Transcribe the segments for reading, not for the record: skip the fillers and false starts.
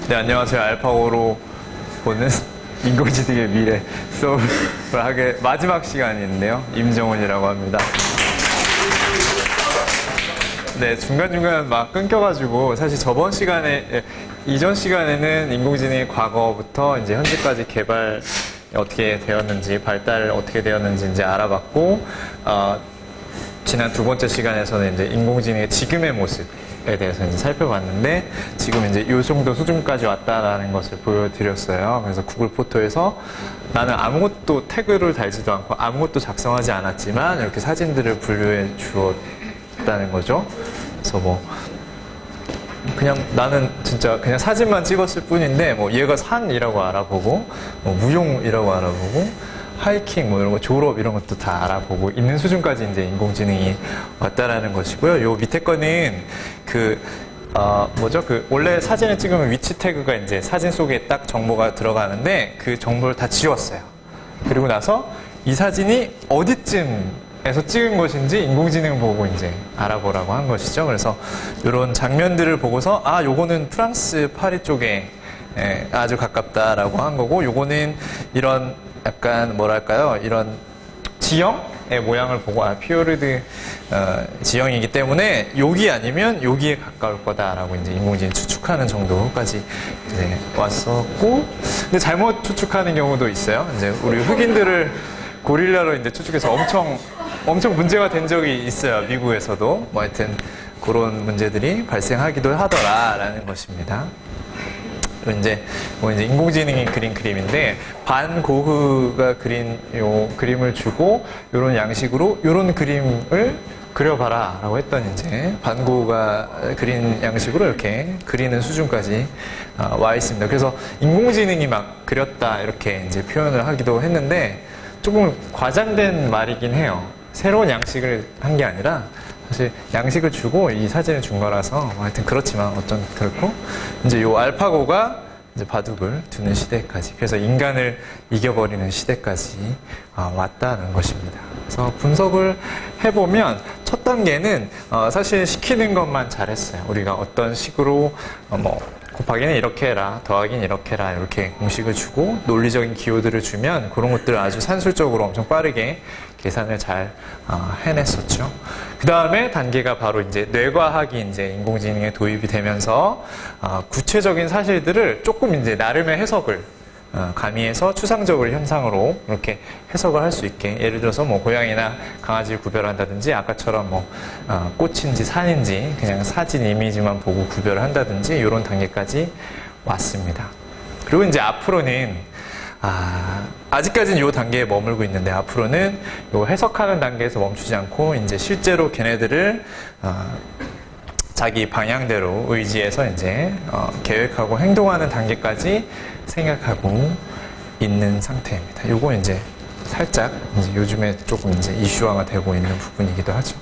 네, 안녕하세요. 알파고로 보는 인공지능의 미래 수업을 하게 마지막 시간인데요. 임정훈이라고 합니다. 네, 중간중간 막 끊겨가지고 사실 저번 시간에, 이전 시간에는 인공지능의 과거부터 이제 현재까지 개발 어떻게 되었는지, 발달 어떻게 되었는지 이제 알아봤고, 지난 두 번째 시간에서는 이제 인공지능의 지금의 모습에 대해서 이제 살펴봤는데, 지금 이제 이 정도 수준까지 왔다라는 것을 보여드렸어요. 그래서 구글 포토에서 나는 아무것도 태그를 달지도 않고 아무것도 작성하지 않았지만 이렇게 사진들을 분류해 주었다는 거죠. 그래서 뭐, 그냥 나는 진짜 그냥 사진만 찍었을 뿐인데, 뭐 얘가 산이라고 알아보고, 뭐 무용이라고 알아보고, 하이킹 뭐 이런 거, 졸업 이런 것도 다 알아보고 있는 수준까지 이제 인공지능이 왔다라는 것이고요. 요 밑에 거는 원래 사진을 찍으면 위치 태그가 이제 사진 속에 딱 정보가 들어가는데 그 정보를 다 지웠어요. 그리고 나서 이 사진이 어디쯤에서 찍은 것인지 인공지능 보고 이제 알아보라고 한 것이죠. 그래서 이런 장면들을 보고서 요거는 프랑스 파리 쪽에 아주 가깝다라고 한 거고, 요거는 이런 약간 뭐랄까요, 이런 지형의 모양을 보고 피오르드 지형이기 때문에 여기 아니면 여기에 가까울 거다라고 이제 인공지능이 추측하는 정도까지 이제 왔었고, 근데 잘못 추측하는 경우도 있어요. 이제 우리 흑인들을 고릴라로 이제 추측해서 엄청 문제가 된 적이 있어요. 미국에서도 뭐 하여튼 그런 문제들이 발생하기도 하더라라는 것입니다. 이제 인공지능이 그린 그림인데, 반 고흐가 그린 요 그림을 주고 요런 양식으로 요런 그림을 그려봐라 라고 했더니 이제 반 고흐가 그린 양식으로 이렇게 그리는 수준까지 와 있습니다. 그래서 인공지능이 막 그렸다 이렇게 이제 표현을 하기도 했는데, 조금 과장된 말이긴 해요. 새로운 양식을 한 게 아니라 사실 양식을 주고 이 사진을 준 거라서 하여튼 그렇지만 어쩐 그렇고, 이제 요 알파고가 이제 바둑을 두는 시대까지, 그래서 인간을 이겨버리는 시대까지 왔다는 것입니다. 그래서 분석을 해보면 첫 단계는 사실 시키는 것만 잘했어요. 우리가 어떤 식으로 곱하기는 이렇게 해라, 더하기는 이렇게 해라, 이렇게 공식을 주고 논리적인 기호들을 주면 그런 것들을 아주 산술적으로 엄청 빠르게 계산을 잘 해냈었죠. 그 다음에 단계가 바로 이제 뇌과학이 이제 인공지능에 도입이 되면서 구체적인 사실들을 조금 이제 나름의 해석을 가미해서 추상적으로 현상으로 이렇게 해석을 할 수 있게, 예를 들어서 뭐 고양이나 강아지를 구별한다든지, 아까처럼 뭐 꽃인지 산인지 그냥 사진 이미지만 보고 구별을 한다든지 이런 단계까지 왔습니다. 그리고 이제 앞으로는 아직까지는 이 단계에 머물고 있는데, 앞으로는 이 해석하는 단계에서 멈추지 않고 이제 실제로 걔네들을 자기 방향대로 의지해서 이제 계획하고 행동하는 단계까지 생각하고 있는 상태입니다. 요거 이제 살짝 이제 요즘에 조금 이제 이슈화가 되고 있는 부분이기도 하죠.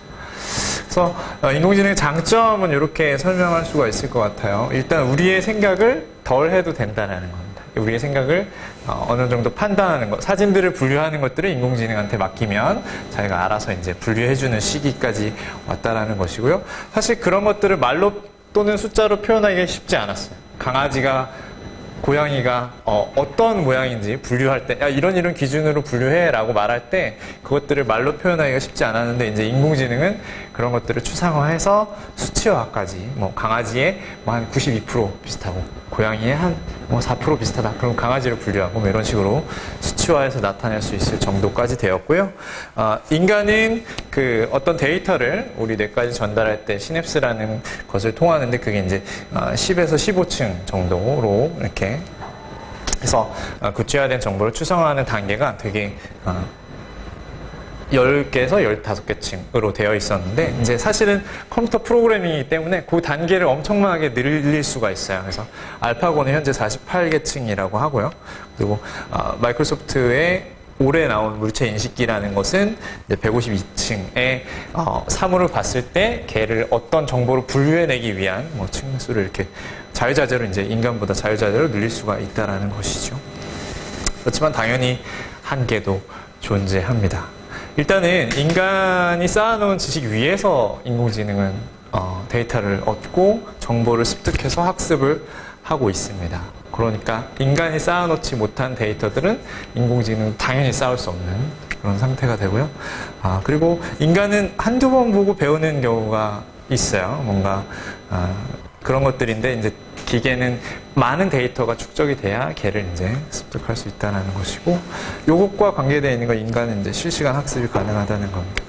그래서 인공지능의 장점은 이렇게 설명할 수가 있을 것 같아요. 일단 우리의 생각을 덜 해도 된다는 겁니다. 우리의 생각을 어느 정도 판단하는 것, 사진들을 분류하는 것들을 인공지능한테 맡기면 자기가 알아서 이제 분류해주는 시기까지 왔다라는 것이고요. 사실 그런 것들을 말로 또는 숫자로 표현하기가 쉽지 않았어요. 강아지가, 고양이가 어떤 모양인지 분류할 때, 이런 기준으로 분류해 라고 말할 때 그것들을 말로 표현하기가 쉽지 않았는데, 이제 인공지능은 그런 것들을 추상화해서 수치화까지, 뭐 강아지의 뭐 한 92% 비슷하고 고양이의 한 뭐 4% 비슷하다, 그럼 강아지를 분류하고 뭐 이런 식으로 수치화해서 나타낼 수 있을 정도까지 되었고요. 인간은 그 어떤 데이터를 우리 뇌까지 전달할 때 시냅스라는 것을 통하는데, 그게 이제 10에서 15층 정도로 이렇게 해서 구체화된 정보를 추상화하는 단계가 되게 10개에서 15개층으로 되어 있었는데, 이제 사실은 컴퓨터 프로그래밍이기 때문에 그 단계를 엄청나게 늘릴 수가 있어요. 그래서 알파고는 현재 48개층이라고 하고요. 그리고 마이크로소프트의 올해 나온 물체 인식기라는 것은 152층의 사물을 봤을 때 걔를 어떤 정보로 분류해내기 위한 뭐 층수를 이렇게 자유자재로, 이제 인간보다 자유자재로 늘릴 수가 있다라는 것이죠. 그렇지만 당연히 한계도 존재합니다. 일단은 인간이 쌓아놓은 지식 위에서 인공지능은 데이터를 얻고 정보를 습득해서 학습을 하고 있습니다. 그러니까 인간이 쌓아놓지 못한 데이터들은 인공지능은 당연히 쌓을 수 없는 그런 상태가 되고요. 그리고 인간은 한두 번 보고 배우는 경우가 있어요. 뭔가 그런 것들인데 이제 기계는 많은 데이터가 축적이 돼야 걔를 이제 습득할 수 있다는 것이고, 요것과 관계되어 있는 건 인간은 이제 실시간 학습이 가능하다는 겁니다.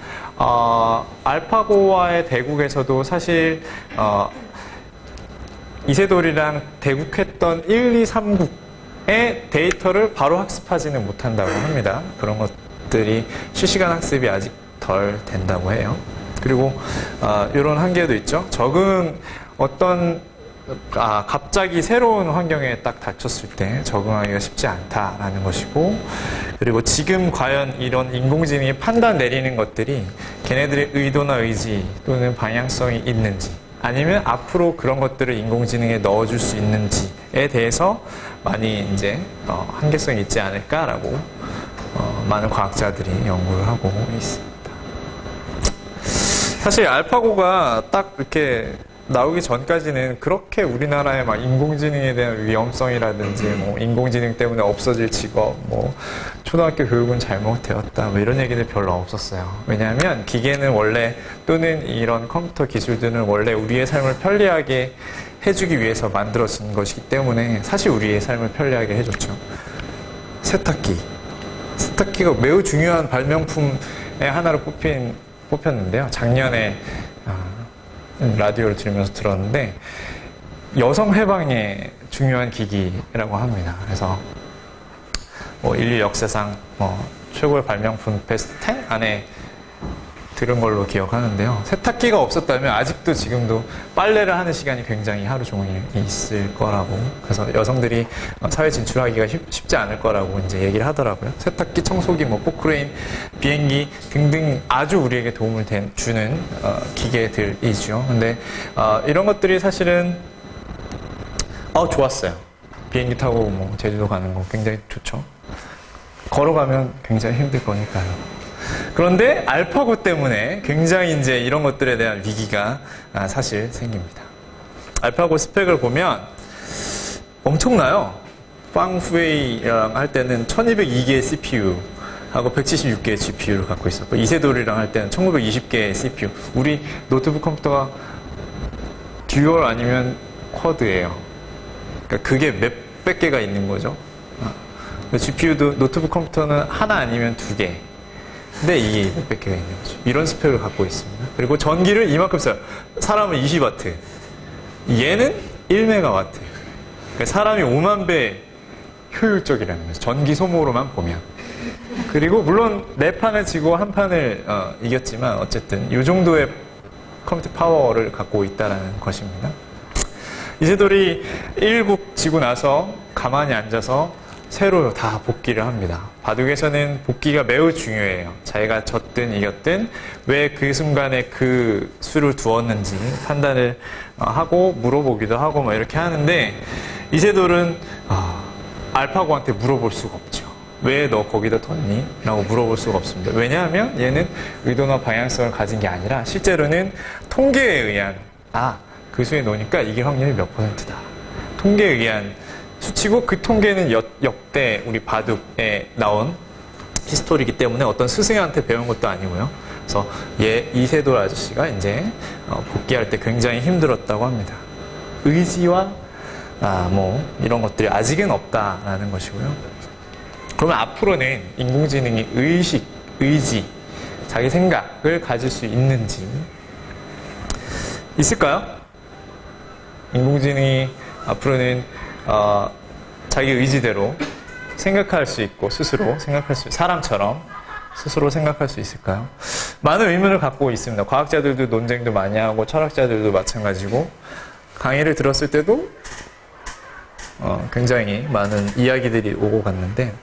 알파고와의 대국에서도 사실 이세돌이랑 대국했던 1, 2, 3국의 데이터를 바로 학습하지는 못한다고 합니다. 그런 것들이 실시간 학습이 아직 덜 된다고 해요. 그리고 이런 한계도 있죠. 갑자기 새로운 환경에 딱 닥쳤을 때 적응하기가 쉽지 않다라는 것이고, 그리고 지금 과연 이런 인공지능이 판단 내리는 것들이 걔네들의 의도나 의지 또는 방향성이 있는지, 아니면 앞으로 그런 것들을 인공지능에 넣어줄 수 있는지에 대해서 많이 이제 한계성이 있지 않을까라고 많은 과학자들이 연구를 하고 있습니다. 사실 알파고가 딱 이렇게 나오기 전까지는 그렇게 우리나라의 막 인공지능에 대한 위험성이라든지 뭐 인공지능 때문에 없어질 직업, 뭐 초등학교 교육은 잘못되었다, 뭐 이런 얘기들 별로 없었어요. 왜냐하면 기계는 원래, 또는 이런 컴퓨터 기술들은 원래 우리의 삶을 편리하게 해주기 위해서 만들어진 것이기 때문에 사실 우리의 삶을 편리하게 해줬죠. 세탁기가 매우 중요한 발명품의 하나로 뽑혔는데요. 작년에 라디오를 들으면서 들었는데 여성 해방에 중요한 기기라고 합니다. 그래서 인류 역사상 최고의 발명품 베스트 10 안에 들은 걸로 기억하는데요. 세탁기가 없었다면 아직도 지금도 빨래를 하는 시간이 굉장히 하루 종일 있을 거라고, 그래서 여성들이 사회 진출하기가 쉽지 않을 거라고 이제 얘기를 하더라고요. 세탁기, 청소기, 포크레인, 비행기 등등 아주 우리에게 도움을 주는 기계들이죠. 근데 이런 것들이 사실은 좋았어요. 비행기 타고 제주도 가는 거 굉장히 좋죠. 걸어가면 굉장히 힘들 거니까요. 그런데 알파고 때문에 굉장히 이제 이런 것들에 대한 위기가 사실 생깁니다. 알파고 스펙을 보면 엄청나요. 빵후웨이랑 할 때는 1202개의 CPU하고 176개의 GPU를 갖고 있었고, 이세돌이랑 할 때는 1920개의 CPU. 우리 노트북 컴퓨터가 듀얼 아니면 쿼드예요. 그러니까 그게 몇백 개가 있는 거죠. GPU도 노트북 컴퓨터는 하나 아니면 두 개. 근데 이게 몇백 개가 있는 거죠. 이런 스펙을 갖고 있습니다. 그리고 전기를 이만큼 써요. 사람은 20W. 얘는 1메가와트. 그러니까 사람이 5만 배 효율적이라는 거죠. 전기 소모로만 보면. 그리고 물론 4판을 지고 한 판을 이겼지만 어쨌든 이 정도의 컴퓨터 파워를 갖고 있다는 것입니다. 이세돌이 1국 지고 나서 가만히 앉아서 새로 다 복귀를 합니다. 바둑에서는 복귀가 매우 중요해요. 자기가 졌든 이겼든 왜 그 순간에 그 수를 두었는지 판단을 하고 물어보기도 하고 이렇게 하는데, 이세돌은 알파고한테 물어볼 수가 없죠. 왜 너 거기다 뒀니? 라고 물어볼 수가 없습니다. 왜냐하면 얘는 의도나 방향성을 가진 게 아니라 실제로는 통계에 의한 그 수에 넣으니까 이길 확률이 몇 %다. 통계에 의한 수치고, 그 통계는 역대 우리 바둑에 나온 히스토리이기 때문에 어떤 스승한테 배운 것도 아니고요. 그래서 이세돌 아저씨가 이제 복귀할 때 굉장히 힘들었다고 합니다. 의지와 이런 것들이 아직은 없다라는 것이고요. 그러면 앞으로는 인공지능이 의지, 자기 생각을 가질 수 있는지 있을까요? 인공지능이 앞으로는 자기 의지대로 생각할 수 있고 사람처럼 스스로 생각할 수 있을까요? 많은 의문을 갖고 있습니다. 과학자들도 논쟁도 많이 하고 철학자들도 마찬가지고, 강의를 들었을 때도 굉장히 많은 이야기들이 오고 갔는데,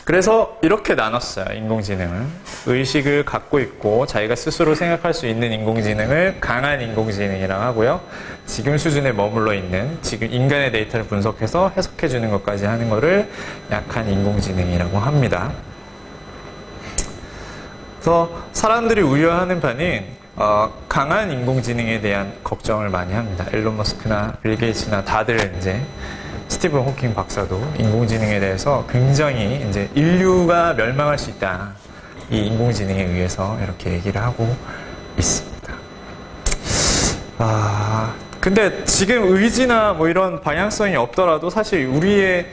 그래서 이렇게 나눴어요. 인공지능을. 의식을 갖고 있고 자기가 스스로 생각할 수 있는 인공지능을 강한 인공지능이라고 하고요. 지금 수준에 머물러 있는, 지금 인간의 데이터를 분석해서 해석해주는 것까지 하는 거를 약한 인공지능이라고 합니다. 그래서 사람들이 우려하는 바는 강한 인공지능에 대한 걱정을 많이 합니다. 일론 머스크나 빌 게이츠나 다들 이제 스티븐 호킹 박사도 인공지능에 대해서 굉장히 이제 인류가 멸망할 수 있다. 이 인공지능에 의해서 이렇게 얘기를 하고 있습니다. 근데 지금 의지나 뭐 이런 방향성이 없더라도 사실 우리의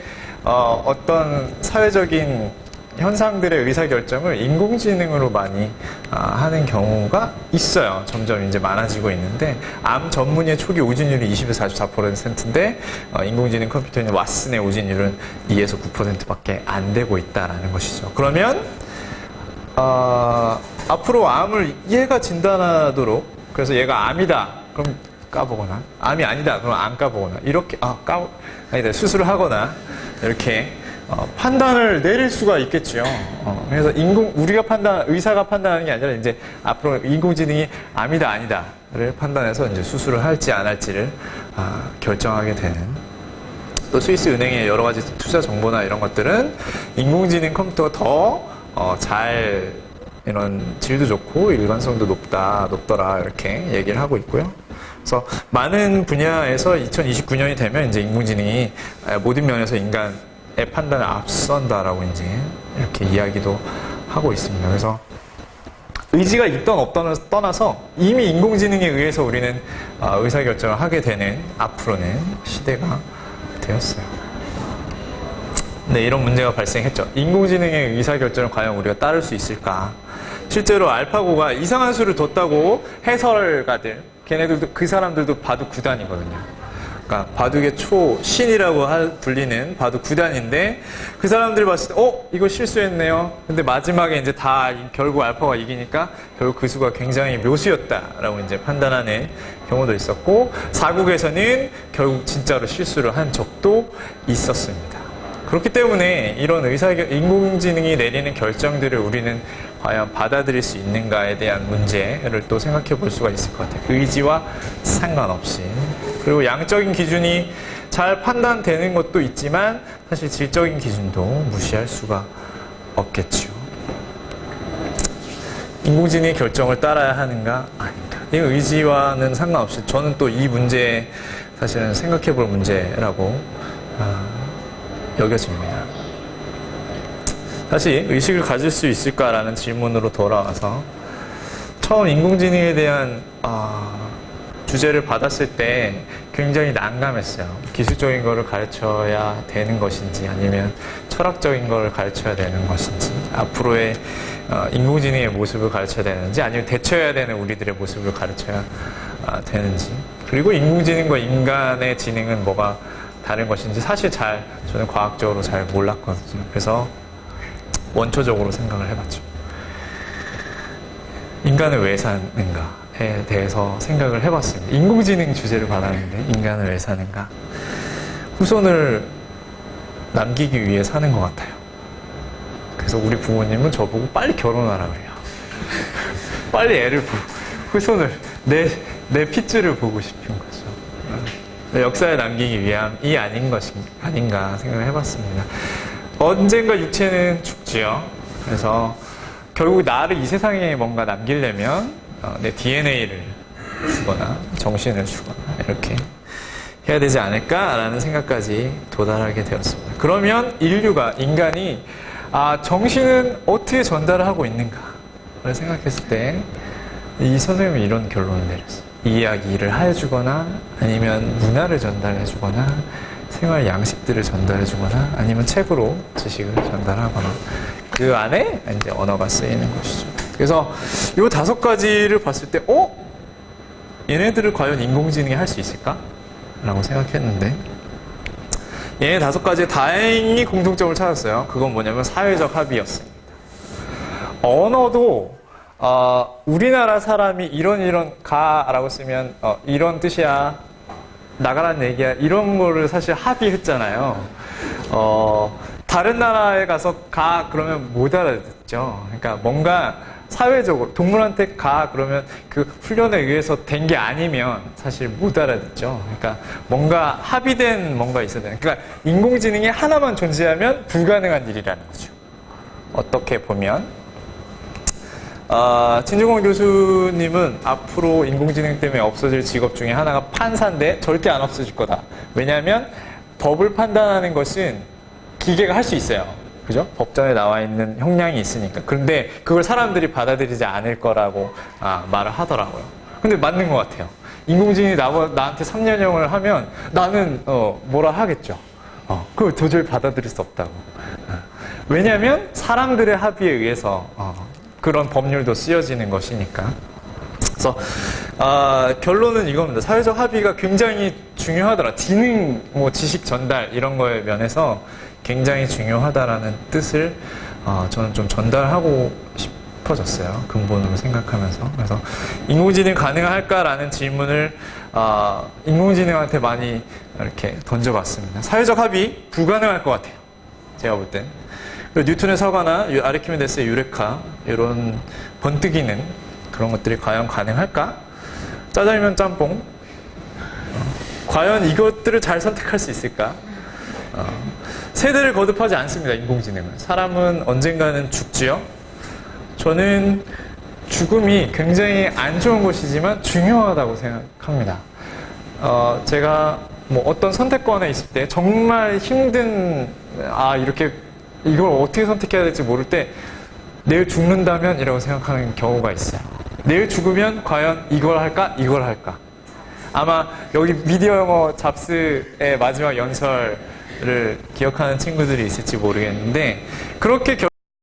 어떤 사회적인 현상들의 의사결정을 인공지능으로 많이 하는 경우가 있어요. 점점 이제 많아지고 있는데, 암 전문의의 초기 오진율이 20에서 44%인데, 인공지능 컴퓨터인 왓슨의 오진율은 2에서 9%밖에 안 되고 있다라는 것이죠. 그러면, 앞으로 암을 얘가 진단하도록, 그래서 얘가 암이다. 그럼 까보거나, 암이 아니다. 그럼 안 까보거나, 이렇게, 아니다. 수술을 하거나, 이렇게, 판단을 내릴 수가 있겠죠. 그래서 우리가 의사가 판단하는 게 아니라 이제 앞으로 인공지능이 암이다, 아니다를 판단해서 이제 수술을 할지 안 할지를 결정하게 되는. 또 스위스 은행의 여러 가지 투자 정보나 이런 것들은 인공지능 컴퓨터가 더 이런 질도 좋고 일관성도 높더라 이렇게 얘기를 하고 있고요. 그래서 많은 분야에서 2029년이 되면 이제 인공지능이 모든 면에서 인간의 판단을 앞선다라고 이제 이렇게 이야기도 하고 있습니다. 그래서 의지가 있던 없던을 떠나서 이미 인공지능에 의해서 우리는 의사결정을 하게 되는 앞으로는 시대가 되었어요. 네, 이런 문제가 발생했죠. 인공지능의 의사결정을 과연 우리가 따를 수 있을까? 실제로 알파고가 이상한 수를 뒀다고 해설가들, 걔네들도 그 사람들도 바둑 9단이거든요. 그러니까 바둑의 초신이라고 불리는 바둑 9단인데 그 사람들 봤을 때 이거 실수했네요. 근데 마지막에 이제 다 결국 알파가 이기니까 결국 그 수가 굉장히 묘수였다라고 이제 판단하는 경우도 있었고, 사국에서는 결국 진짜로 실수를 한 적도 있었습니다. 그렇기 때문에 이런 인공지능이 내리는 결정들을 우리는 과연 받아들일 수 있는가에 대한 문제를 또 생각해 볼 수가 있을 것 같아요. 의지와 상관없이. 그리고 양적인 기준이 잘 판단되는 것도 있지만 사실 질적인 기준도 무시할 수가 없겠죠. 인공지능의 결정을 따라야 하는가? 아닙니다. 이 의지와는 상관없이 저는 또 이 문제 사실은 생각해 볼 문제라고 여겨집니다. 다시 의식을 가질 수 있을까라는 질문으로 돌아와서 처음 인공지능에 대한 주제를 받았을 때 굉장히 난감했어요. 기술적인 거를 가르쳐야 되는 것인지 아니면 철학적인 거를 가르쳐야 되는 것인지, 앞으로의 인공지능의 모습을 가르쳐야 되는지 아니면 대처해야 되는 우리들의 모습을 가르쳐야 되는지, 그리고 인공지능과 인간의 지능은 뭐가 다른 것인지 사실 저는 과학적으로 잘 몰랐거든요. 그래서 원초적으로 생각을 해봤죠. 인간을 왜 사는가에 대해서 생각을 해봤습니다. 인공지능 주제를 받았는데 인간을 왜 사는가? 후손을 남기기 위해 사는 것 같아요. 그래서 우리 부모님은 저보고 빨리 결혼하라 그래요. 빨리 후손을 내 핏줄을 보고 싶은 거죠. 역사에 남기기 위함이 아닌가 생각을 해봤습니다. 언젠가 육체는 죽지요. 그래서 결국 나를 이 세상에 뭔가 남기려면 내 DNA를 주거나 정신을 주거나 이렇게 해야 되지 않을까라는 생각까지 도달하게 되었습니다. 그러면 인간이 정신은 어떻게 전달을 하고 있는가를 생각했을 때 이 선생님이 이런 결론을 내렸어요. 이야기를 해주거나 아니면 문화를 전달해주거나 생활 양식들을 전달해주거나 아니면 책으로 지식을 전달하거나 그 안에 이제 언어가 쓰이는 것이죠. 그래서 이 5가지를 봤을 때 얘네들을 과연 인공지능이 할 수 있을까? 라고 생각했는데 얘네 5가지에 다행히 공통점을 찾았어요. 그건 뭐냐면 사회적 합의였습니다. 언어도 우리나라 사람이 이런 가라고 쓰면 이런 뜻이야, 나가라는 얘기야, 이런 거를 사실 합의했잖아요. 다른 나라에 가서 가 그러면 못 알아듣죠. 그러니까 뭔가 사회적으로 동물한테 가 그러면 그 훈련에 의해서 된 게 아니면 사실 못 알아듣죠. 그러니까 뭔가 합의된 뭔가 있어야 되는. 그러니까 인공지능이 하나만 존재하면 불가능한 일이라는 거죠. 어떻게 보면 진중권 교수님은 앞으로 인공지능 때문에 없어질 직업 중에 하나가 판사인데 절대 안 없어질 거다. 왜냐하면 법을 판단하는 것은 기계가 할 수 있어요. 그죠? 법전에 나와 있는 형량이 있으니까. 그런데 그걸 사람들이 받아들이지 않을 거라고 말을 하더라고요. 근데 맞는 것 같아요. 인공지능이 나한테 3년형을 하면 나는 뭐라 하겠죠. 그걸 도저히 받아들일 수 없다고. 왜냐하면 사람들의 합의에 의해서 그런 법률도 쓰여지는 것이니까. 그래서 결론은 이겁니다. 사회적 합의가 굉장히 중요하더라. 지능, 지식 전달 이런 거에 면에서 굉장히 중요하다라는 뜻을 저는 좀 전달하고 싶어졌어요. 근본으로 생각하면서. 그래서 인공지능 가능할까라는 질문을 인공지능한테 많이 이렇게 던져봤습니다. 사회적 합의 불가능할 것 같아요. 제가 볼 땐. 뉴턴의 사과나 아르키메데스의 유레카 이런 번뜩이는 그런 것들이 과연 가능할까? 짜장면 짬뽕 과연 이것들을 잘 선택할 수 있을까? 세대를 거듭하지 않습니다. 인공지능은. 사람은 언젠가는 죽지요. 저는 죽음이 굉장히 안 좋은 것이지만 중요하다고 생각합니다. 제가 어떤 선택권에 있을 때 정말 힘든 이렇게 이걸 어떻게 선택해야 될지 모를 때 내일 죽는다면 이라고 생각하는 경우가 있어요. 내일 죽으면 과연 이걸 할까? 이걸 할까? 아마 여기 미디어 영어 잡스의 마지막 연설을 기억하는 친구들이 있을지 모르겠는데 그렇게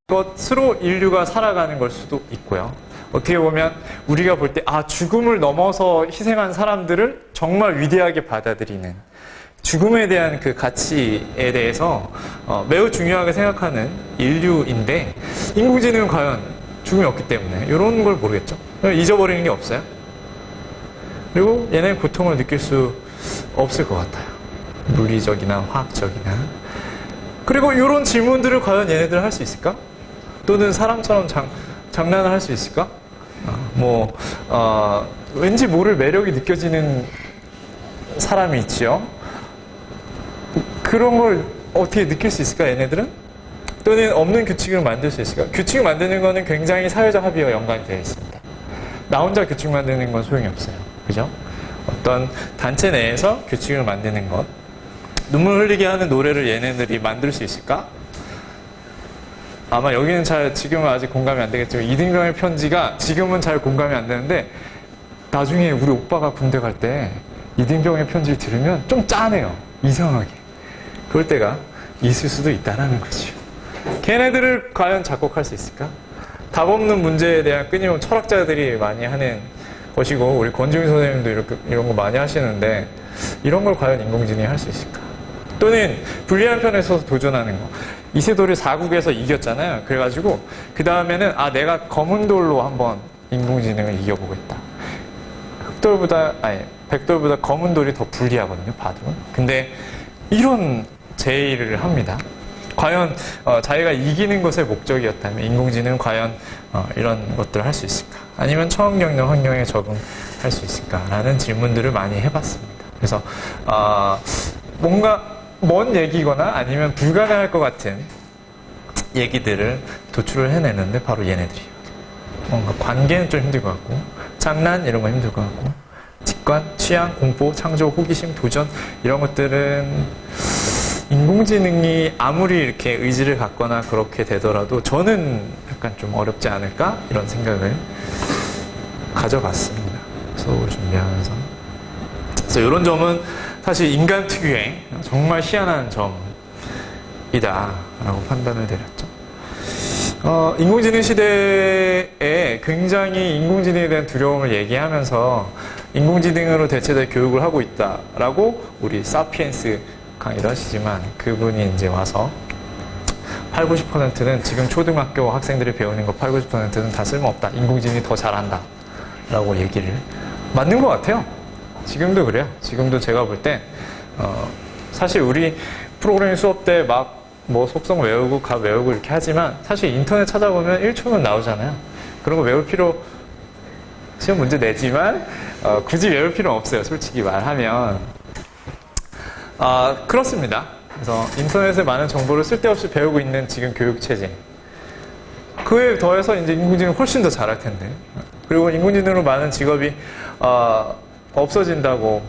것으로 인류가 살아가는 걸 수도 있고요. 어떻게 보면 우리가 볼 때 죽음을 넘어서 희생한 사람들을 정말 위대하게 받아들이는 죽음에 대한 그 가치에 대해서 매우 중요하게 생각하는 인류인데 인공지능은 과연 죽음이 없기 때문에 이런 걸 모르겠죠. 잊어버리는 게 없어요. 그리고 얘네는 고통을 느낄 수 없을 것 같아요. 물리적이나 화학적이나. 그리고 이런 질문들을 과연 얘네들 할 수 있을까? 또는 사람처럼 장난을 할 수 있을까? 왠지 모를 매력이 느껴지는 사람이 있지요. 그런 걸 어떻게 느낄 수 있을까, 얘네들은? 또는 없는 규칙을 만들 수 있을까? 규칙을 만드는 거는 굉장히 사회적 합의와 연관이 되어 있습니다. 나 혼자 규칙 만드는 건 소용이 없어요. 그죠? 어떤 단체 내에서 규칙을 만드는 것. 눈물 흘리게 하는 노래를 얘네들이 만들 수 있을까? 아마 여기는 지금은 아직 공감이 안 되겠지만, 이등병의 편지가 지금은 잘 공감이 안 되는데, 나중에 우리 오빠가 군대 갈 때 이등병의 편지를 들으면 좀 짠해요. 이상하게. 그럴 때가 있을 수도 있다는 거죠. 걔네들을 과연 작곡할 수 있을까? 답 없는 문제에 대한 끊임없는 철학자들이 많이 하는 것이고, 우리 권지훈 선생님도 이런 거 많이 하시는데, 이런 걸 과연 인공지능이 할 수 있을까? 또는 불리한 편에 서서 도전하는 거. 이세돌이 4국에서 이겼잖아요. 그래가지고 그 다음에는 내가 검은 돌로 한번 인공지능을 이겨보겠다. 백돌보다 검은 돌이 더 불리하거든요. 바둑은. 근데 이런 제의를 합니다. 과연 자기가 이기는 것의 목적이었다면 인공지능은 과연 이런 것들을 할 수 있을까? 아니면 초환경용 환경에 적응할 수 있을까라는 질문들을 많이 해봤습니다. 그래서 뭔가 먼 얘기거나 아니면 불가능할 것 같은 얘기들을 도출을 해내는데 바로 얘네들이에요. 뭔가 관계는 좀 힘들 것 같고, 장난 이런 거 힘들 것 같고, 직관, 취향, 공포, 창조, 호기심, 도전 이런 것들은 인공지능이 아무리 이렇게 의지를 갖거나 그렇게 되더라도 저는 약간 좀 어렵지 않을까 이런 생각을 가져봤습니다. 수업을 준비하면서. 그래서 이런 점은 사실 인간 특유의 정말 희한한 점이다라고 판단을 내렸죠. 인공지능 시대에 굉장히 인공지능에 대한 두려움을 얘기하면서 인공지능으로 대체될 교육을 하고 있다라고 우리 사피엔스 강의를 하시지만 그분이 이제 와서 8, 90%는 지금 초등학교 학생들이 배우는 거 8, 90%는 다 쓸모없다. 인공지능이 더 잘한다. 라고 얘기를. 맞는 것 같아요. 지금도 그래요. 지금도 제가 볼 때, 사실 우리 프로그래밍 수업 때 막 속성 외우고 가 외우고 이렇게 하지만 사실 인터넷 찾아보면 1초면 나오잖아요. 그런 거 외울 필요, 시험 문제 내지만, 굳이 외울 필요는 없어요. 솔직히 말하면. 그렇습니다. 그래서 인터넷에 많은 정보를 쓸데없이 배우고 있는 지금 교육체제. 그에 더해서 이제 인공지능이 훨씬 더 잘할 텐데. 그리고 인공지능으로 많은 직업이 없어진다고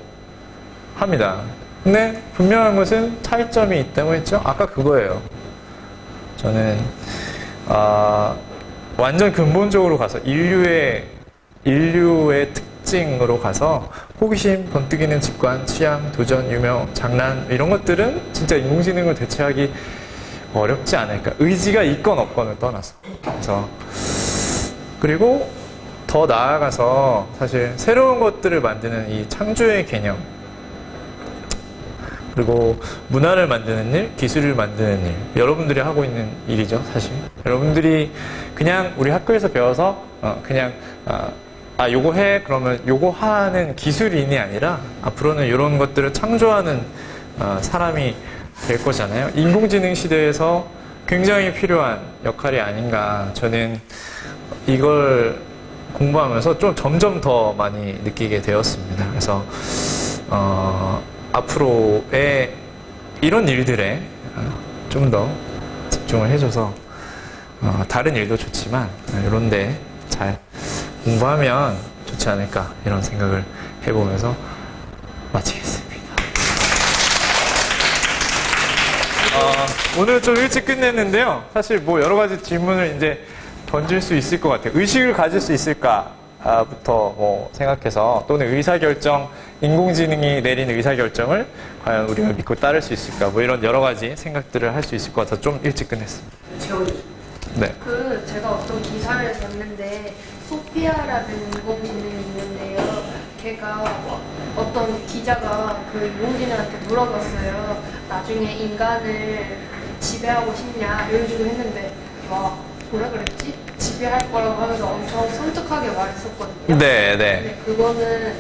합니다. 근데 분명한 것은 차이점이 있다고 했죠. 아까 그거예요. 저는 완전 근본적으로 가서 인류의 특징으로 가서 호기심, 번뜩이는 직관, 취향, 도전, 유명, 장난 이런 것들은 진짜 인공지능을 대체하기 어렵지 않을까. 의지가 있건 없건을 떠나서. 그래서 그리고 더 나아가서 사실 새로운 것들을 만드는 이 창조의 개념, 그리고 문화를 만드는 일, 기술을 만드는 일, 여러분들이 하고 있는 일이죠, 사실. 여러분들이 그냥 우리 학교에서 배워서 그냥 요거 해, 그러면 요거 하는 기술인이 아니라 앞으로는 이런 것들을 창조하는 사람이 될 거잖아요. 인공지능 시대에서 굉장히 필요한 역할이 아닌가. 저는 이걸 공부하면서 좀 점점 더 많이 느끼게 되었습니다. 그래서 앞으로의 이런 일들에 좀 더 집중을 해줘서 다른 일도 좋지만 이런 데 잘 공부하면 좋지 않을까 이런 생각을 해보면서 마치겠습니다. 오늘 좀 일찍 끝냈는데요. 사실 뭐 여러 가지 질문을 이제 던질 수 있을 것 같아요. 의식을 가질 수 있을까? 부터 뭐 생각해서 또는 의사결정, 인공지능이 내린 의사결정을 과연 우리가 믿고 따를 수 있을까? 뭐 이런 여러 가지 생각들을 할 수 있을 것 같아서 좀 일찍 끝냈습니다. 네. 제가 어떤 기사를 봤는데 소피아라는 인공지능이 있는데요. 걔가 어떤 기자가 그 인공지능한테 물어봤어요. 나중에 인간을 지배하고 싶냐 이런 식으로 했는데 막 뭐라 그랬지? 지배할 거라고 하면서 엄청 섬뜩하게 말했었거든요. 네. 근데 그거는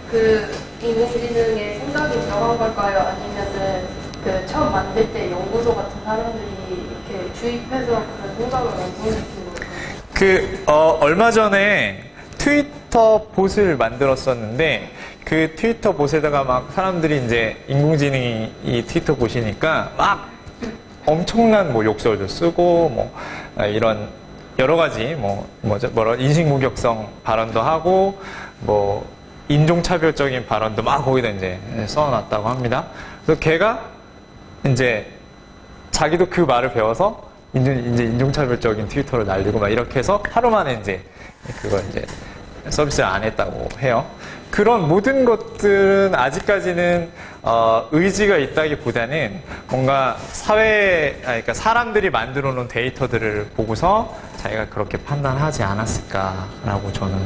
그 인공지능의 생각이 들어간 걸까요? 아니면은 그 처음 만들 때 연구소 같은 사람들이 이렇게 주입해서 그런 생각을 완성시킨 걸까요? 얼마 전에 트위터 봇을 만들었었는데 그 트위터 봇에다가 막 사람들이 이제 인공지능이 이 트위터 봇이니까 막 엄청난 뭐 욕설도 쓰고 뭐 이런 여러 가지 인신공격성 발언도 하고 뭐 인종차별적인 발언도 막 거기다 이제 써놨다고 합니다. 그래서 걔가 이제 자기도 그 말을 배워서 이제 인종차별적인 트위터를 날리고 막 이렇게 해서 하루 만에 이제 그걸 이제 서비스를 안 했다고 해요. 그런 모든 것들은 아직까지는 의지가 있다기보다는 뭔가 그러니까 사람들이 만들어 놓은 데이터들을 보고서 자기가 그렇게 판단하지 않았을까라고 저는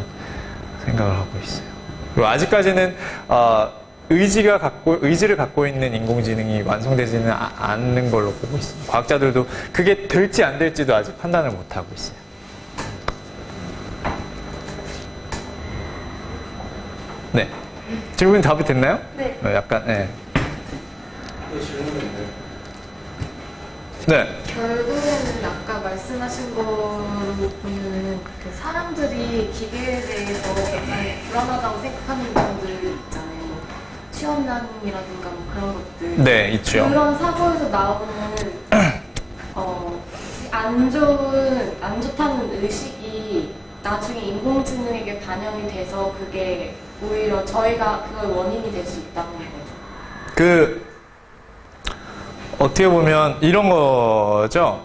생각을 하고 있어요. 그리고 아직까지는 의지를 갖고 있는 인공지능이 완성되지는 않는 걸로 보고 있습니다. 과학자들도 그게 될지 안 될지도 아직 판단을 못 하고 있어요. 네. 질문 답이 됐나요? 네. 약간, 네. 네. 결국에는 아까 말씀하신 거로 보면은 그 사람들이 기계에 대해서 약간 불안하다고 생각하는 부분들 있잖아요. 뭐 취업난이라든가 뭐 그런 것들. 네, 있죠. 그런 사고에서 나오는 안 좋다는 의식이 나중에 인공지능에게 반영이 돼서 그게 오히려 저희가 그걸 원인이 될 수 있다는 거죠. 어떻게 보면 이런 거죠.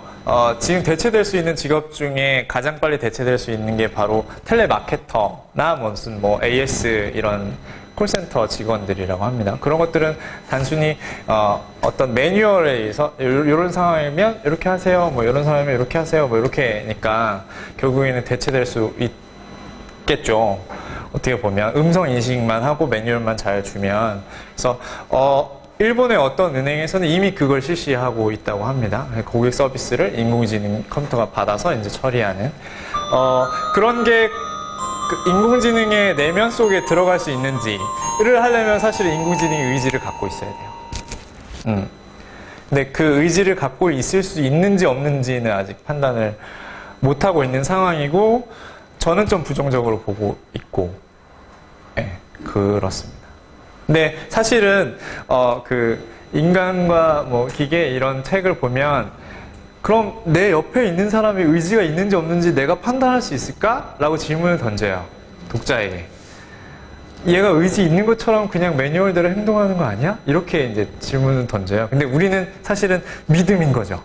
지금 대체될 수 있는 직업 중에 가장 빨리 대체될 수 있는 게 바로 텔레마케터나 무슨 AS 이런 콜센터 직원들이라고 합니다. 그런 것들은 단순히 어떤 매뉴얼에 의해서 이런 상황이면 이렇게 하세요, 뭐 이런 상황이면 이렇게 하세요, 뭐 이렇게니까 결국에는 대체될 수 있겠죠. 어떻게 보면 음성 인식만 하고 매뉴얼만 잘 주면. 그래서 일본의 어떤 은행에서는 이미 그걸 실시하고 있다고 합니다. 고객 서비스를 인공지능 컴퓨터가 받아서 이제 처리하는 그런 게 인공지능의 내면 속에 들어갈 수 있는지를 하려면 사실 인공지능이 의지를 갖고 있어야 돼요. 근데 그 의지를 갖고 있을 수 있는지 없는지는 아직 판단을 못 하고 있는 상황이고 저는 좀 부정적으로 보고 있고, 네, 그렇습니다. 근데 사실은 인간과 뭐 기계 이런 책을 보면 그럼 내 옆에 있는 사람이 의지가 있는지 없는지 내가 판단할 수 있을까? 라고 질문을 던져요. 독자에게. 얘가 의지 있는 것처럼 그냥 매뉴얼대로 행동하는 거 아니야? 이렇게 이제 질문을 던져요. 근데 우리는 사실은 믿음인 거죠.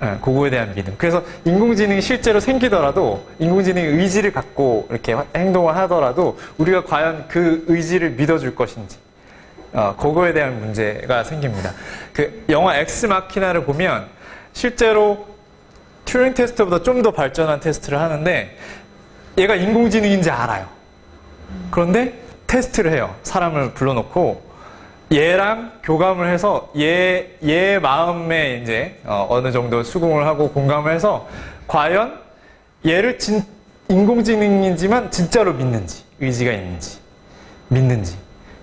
예, 그거에 대한 믿음. 그래서 인공지능이 실제로 생기더라도 인공지능이 의지를 갖고 이렇게 행동을 하더라도 우리가 과연 그 의지를 믿어줄 것인지 그거에 대한 문제가 생깁니다. 그 영화 엑스마키나를 보면 실제로 튜링 테스트보다 좀 더 발전한 테스트를 하는데 얘가 인공지능인지 알아요. 그런데 테스트를 해요. 사람을 불러놓고 얘랑 교감을 해서 얘 마음에 이제 어느 정도 수긍을 하고 공감을 해서 과연 얘를 인공지능이지만 진짜로 믿는지, 의지가 있는지, 믿는지.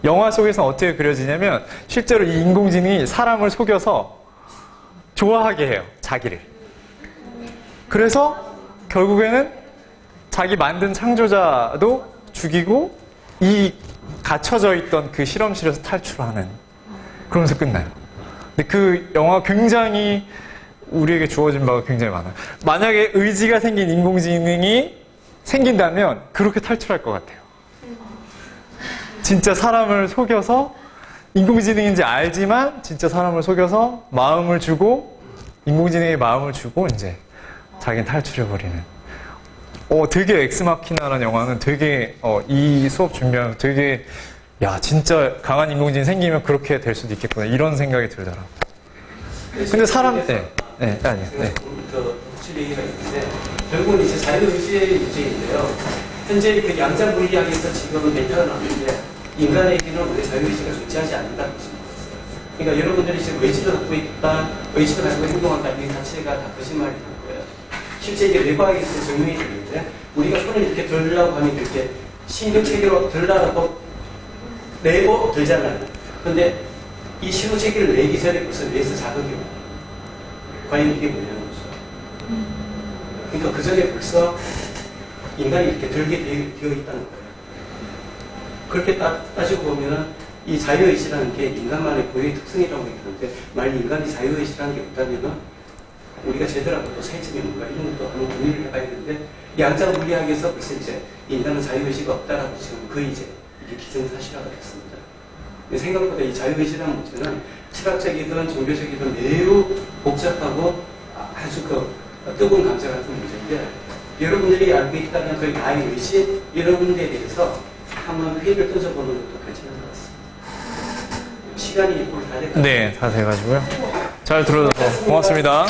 영화 속에서 어떻게 그려지냐면 실제로 이 인공지능이 사람을 속여서 좋아하게 해요. 자기를. 그래서 결국에는 자기 만든 창조자도 죽이고 이 갇혀져 있던 그 실험실에서 탈출하는, 그러면서 끝나요. 근데 그 영화 굉장히 우리에게 주어진 바가 굉장히 많아요. 만약에 의지가 생긴 인공지능이 생긴다면 그렇게 탈출할 것 같아요. 진짜 사람을 속여서 인공지능인지 알지만 진짜 사람을 속여서 마음을 주고 인공지능의 마음을 주고 이제 자기는 탈출해버리는. 되게 엑스마키나라는 영화는 되게 이 수업 준비하면서 되게 야 진짜 강한 인공지능 생기면 그렇게 될 수도 있겠구나 이런 생각이 들더라고요. 근데 사람 아니요. 확실히 얘기가 있는데 결국은 이제 자유의지의 문제인데요. 현재 그 양자 물리학에서 지금 데이터가 나오는데 인간에게는 우리 자유의지가 존재하지 않는다는 것입니다. 그러니까 여러분들이 지금 의지를 갖고 있다, 의지를 가지고 행동한다 이 자체가 다 거짓말이 되는 거예요. 실제 이게 뇌과학에서 증명이 되는데 우리가 손을 이렇게 들려고 하면 이렇게 신경체계로 들라고 내고 들잖아요. 그런데 이 신호체계를 내기 전에 벌써 뇌에서 자극이 와요. 과연 이게 뭐냐는 거죠. 그러니까 그 전에 벌써 인간이 이렇게 들게 되어 있다는 거예요. 그렇게 따지고 보면은 이 자유의지라는 게 인간만의 고유의 특성이라고 얘기하는데 만약 인간이 자유의지라는 게 없다면은 우리가 제대로 또 사회적 연구가 이런 것도 한번 고민을 해봐야 되는데 양자 물리학에서 벌써 이제 인간은 자유의지가 없다라고 지금 거의 이제 이게 기정사실화가 됐습니다. 근데 생각보다 이 자유의지라는 문제는 철학적이든 종교적이든 매우 복잡하고 아주 뜨거운 감자 같은 문제인데 여러분들이 알고 있다면 거의 나의 의지 이런 문제에 대해서 한번 회의를 던져보는 것도 괜찮은 것 같습니다. 시간이 오늘 다 됐다. 네, 다 돼가지고요. 잘 들어줘서 고맙습니다.